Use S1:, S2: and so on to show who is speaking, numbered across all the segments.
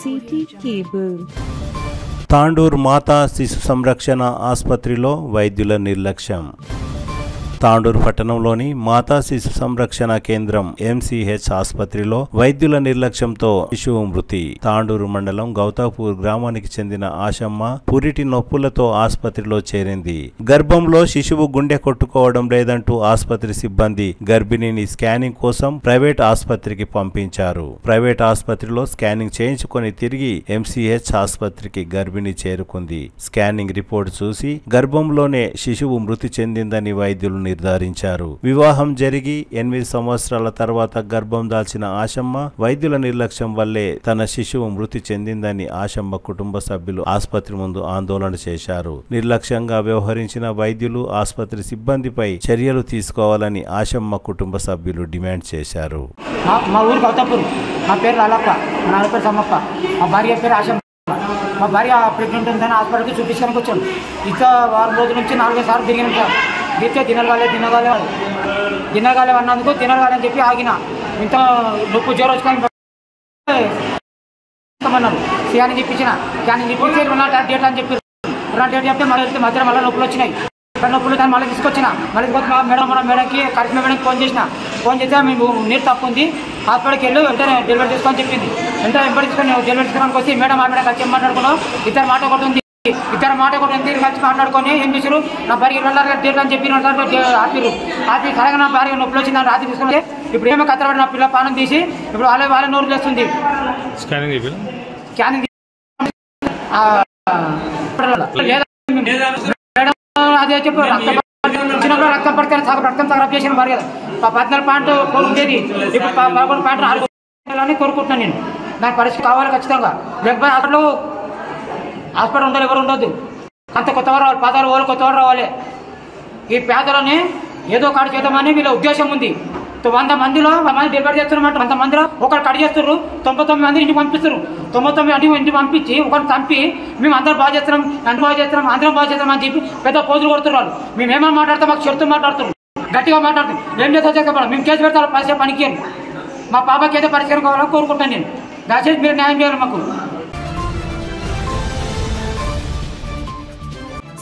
S1: City cable.
S2: Tandur మాతా శిశు సంరక్షణ ఆసుపత్రిలో వైద్యుల నిర్లక్ష్యం. తాండూర్ పట్టణంలోని మాతా శిశు సంరక్షణ కేంద్రం MCH ఆసుపత్రిలో వైద్యుల నిర్లక్ష్యంతో శిశువు మృతి. తాండూరు మండలం గౌతాపూర్ గ్రామానికి చెందిన ఆశమ్మ పురిటి నొప్పులతో ఆసుపత్రిలో చేరింది. గర్భంలో శిశువు గుండె కొట్టుకోవడం లేదంటూ ఆసుపత్రి సిబ్బంది గర్భిణిని స్కానింగ్ కోసం ప్రైవేట్ ఆసుపత్రికి పంపించారు. ప్రైవేట్ ఆసుపత్రిలో స్కానింగ్ చేయించుకొని తిరిగి MCH ఆసుపత్రికి గర్భిణి చేరుకుంది. స్కానింగ్ రిపోర్ట్ చూసి గర్భంలోనే శిశువు మృతి చెందిందని వైద్యులు నిర్ధారించారు. వివాహం జరిగి 8 సంవత్సరాల తర్వాత గర్భం దాల్చిన ఆశమ్మ వైద్యుల నిర్లక్ష్యం వల్లే తన శిశువు మృతి చెందిందని ఆశమ్మ కుటుంబ సభ్యులు ఆసుపత్రి ముందు ఆందోళన చేశారు. నిర్లక్ష్యంగా వ్యవహరించిన వైద్యులు ఆసుపత్రి సిబ్బందిపై చర్యలు తీసుకోవాలని ఆశమ్మ కుటుంబ సభ్యులు డిమాండ్ చేశారు.
S3: మా ఊరు గౌతాపూర్. మా పేరు లాలప్ప, మా నాన్న పేరు సమ్మప్ప, మా భార్య పేరు ఆశమ్మ. మా భార్య ప్రెగ్నెంట్ ఉందని హాస్పిటల్కి చూపించడానికి వచ్చాం. ఇంకా వారం రోజుల నుంచి 4-5 సార్లు తిరిగినాం సార్. తిరిగితే తినగాలే అన్నందుకు తినగాలని చెప్పి ఆగిన. ఇంత నొప్పు జ్వరం వచ్చుకొని స్కానింగ్ చెప్పించిన. స్కానింగ్ చెప్పించి 2 డేట్ అని చెప్పి 2 డేట్ చెప్తే మళ్ళీ వెళ్తే మధ్యలో మళ్ళీ నొప్పులు వచ్చినాయి. నొప్పులు దాన్ని మళ్ళీ తీసుకొచ్చిన. మళ్ళీ మేడంకి కరెక్ట్ మేడంకి ఫోన్ చేస్తే మేము నీరు తప్పుంది, హాస్పిటల్కి వెళ్ళి వెంటనే డెలివరీ తీసుకొని చెప్పింది. వెంటనే వెంబడి తీసుకొని డెలివరీ తీసుకోవడానికి వచ్చి మేడం ఆ మేడం కలిసి మాట్లాడుకున్నాం. ఇద్దరు మాట ఒకటి ఉంది కలిసి మాట్లాడుకొని ఏం చేశారు, నా భార్య 2 డేట్ అని చెప్పి 2 ఆపిరు. ఆపి సరగా నా భార్య నొప్పులు వచ్చింది అని రాత్రి తీసుకుంటే ఇప్పుడు ఏమో కత్తబడి నా పిల్ల పానం తీసి ఇప్పుడు వాళ్ళ నోరు చేస్తుంది. స్కానింగ్ అదే చెప్పు రక్తం పడితే రక్తం తగరపు చేసిన భార్య 14.4 ఉండేది, ఇప్పుడు 11.6 కోరుకుంటున్నాను నేను. దాని పరిస్థితి కావాలి ఖచ్చితంగా. లేకపోతే హాస్పిటల్ ఉండాలి, ఎవరు ఉండొద్దు. అంత కొత్తవారు రావాలి, పాదాలు వాళ్ళు కొత్తవారు రావాలి. ఈ పేదలని ఏదో కాడి చేద్దామని వీళ్ళ ఉద్దేశం ఉంది. 100 మందిలో డెలివరీ చేస్తున్నామంటే 100 మందిలో ఒకరు కడి చేస్తారు, 99 మంది ఇంటికి పంపిస్తారు. 99 ఇంటికి పంపించి ఒకరిని చంపి మేము అందరం బాగా చేస్తున్నాం, అందరం బాగా చేస్తాం అని చెప్పి పెద్ద పోజులు కొడుతున్నారు వాళ్ళు. మేము ఏమైనా మాట్లాడతాం, మాకు చెడుతూ మాట్లాడుతున్నాం, గట్టిగా మాట్లాడుతాం. ఏం చేస్తాం మేము కేసు పెడతాం, పరిచయం పనికి. మా పాపకి ఏదో పరిచయం కావాలని కోరుకుంటాను నేను. దయచేసి మీరు న్యాయం చేయాలి మాకు.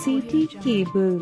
S1: City cable.